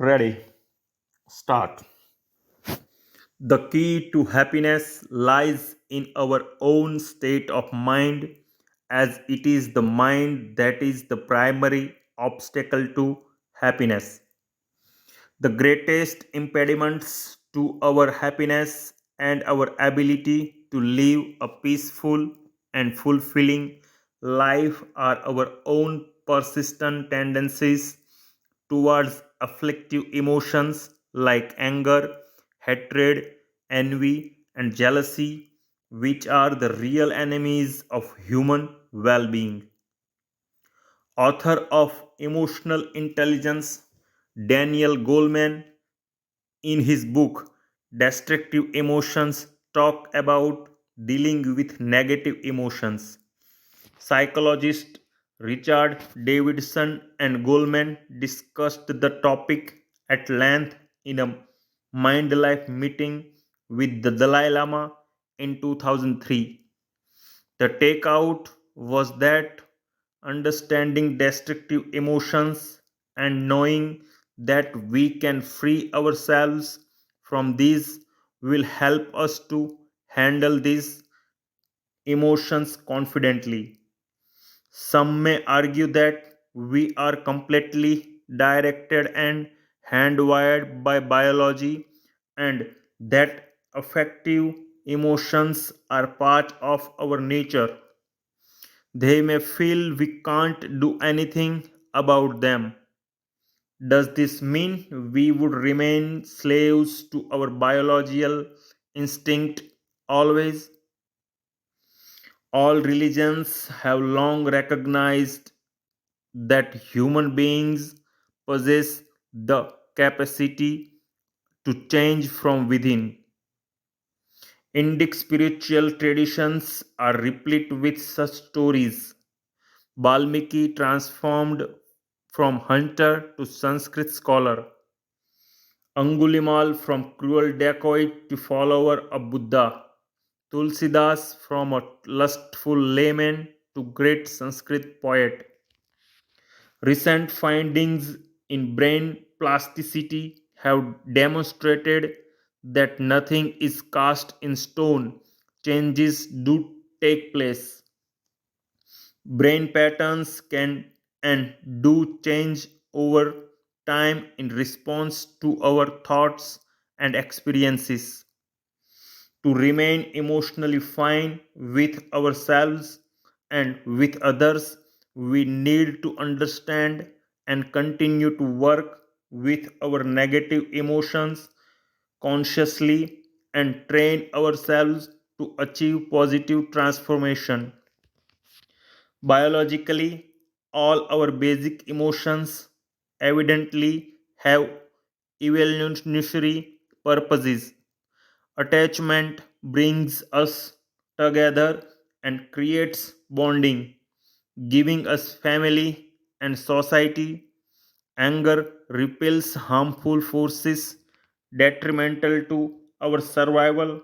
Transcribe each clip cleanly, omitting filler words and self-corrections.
Ready, start. The key to happiness lies in our own state of mind, as it is the mind that is the primary obstacle to happiness. The greatest impediments to our happiness and our ability to live a peaceful and fulfilling life are our own persistent tendencies towards afflictive emotions like anger, hatred, envy, and jealousy, which are the real enemies of human well being. Author of Emotional Intelligence, Daniel Goleman, in his book Destructive Emotions, talk about dealing with negative emotions. Psychologist Richard Davidson and Goleman discussed the topic at length in a Mind Life meeting with the Dalai Lama in 2003. The takeout was that understanding destructive emotions and knowing that we can free ourselves from these will help us to handle these emotions confidently. Some may argue that we are completely directed and hand-wired by biology and that affective emotions are part of our nature. They may feel we can't do anything about them. Does this mean we would remain slaves to our biological instinct always? All religions have long recognized that human beings possess the capacity to change from within. Indic spiritual traditions are replete with such stories. Valmiki transformed from hunter to Sanskrit scholar. Angulimal from cruel dacoit to follower of Buddha. Tulsidas from a lustful layman to great Sanskrit poet. Recent findings in brain plasticity have demonstrated that nothing is cast in stone. Changes do take place. Brain patterns can and do change over time in response to our thoughts and experiences. To remain emotionally fine with ourselves and with others, we need to understand and continue to work with our negative emotions consciously and train ourselves to achieve positive transformation. Biologically, all our basic emotions evidently have evolutionary purposes. Attachment brings us together and creates bonding, giving us family and society. Anger repels harmful forces detrimental to our survival.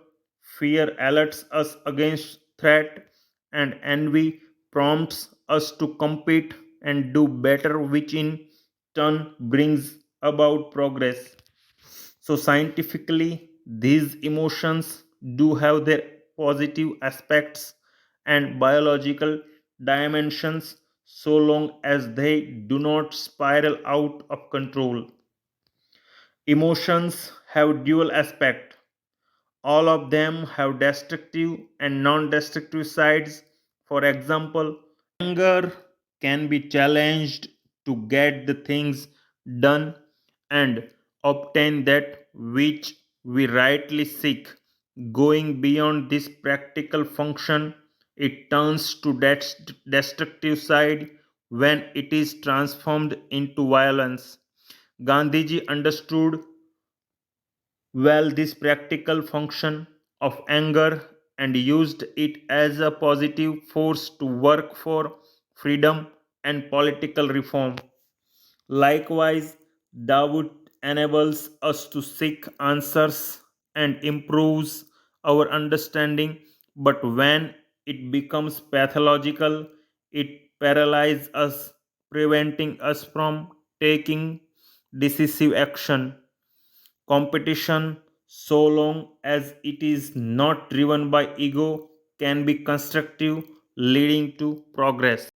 Fear alerts us against threat, and envy prompts us to compete and do better, which in turn brings about progress. So, scientifically, these emotions do have their positive aspects and biological dimensions so long as they do not spiral out of control. Emotions have dual aspect. All of them have destructive and non-destructive sides. For example, anger can be challenged to get the things done and obtain that which we rightly seek. Going beyond this practical function, it turns to that destructive side when it is transformed into violence. Gandhiji understood well this practical function of anger and used it as a positive force to work for freedom and political reform. Likewise, Dawood enables us to seek answers and improves our understanding, but when it becomes pathological, it paralyzes us, preventing us from taking decisive action. Competition, so long as it is not driven by ego, can be constructive, leading to progress.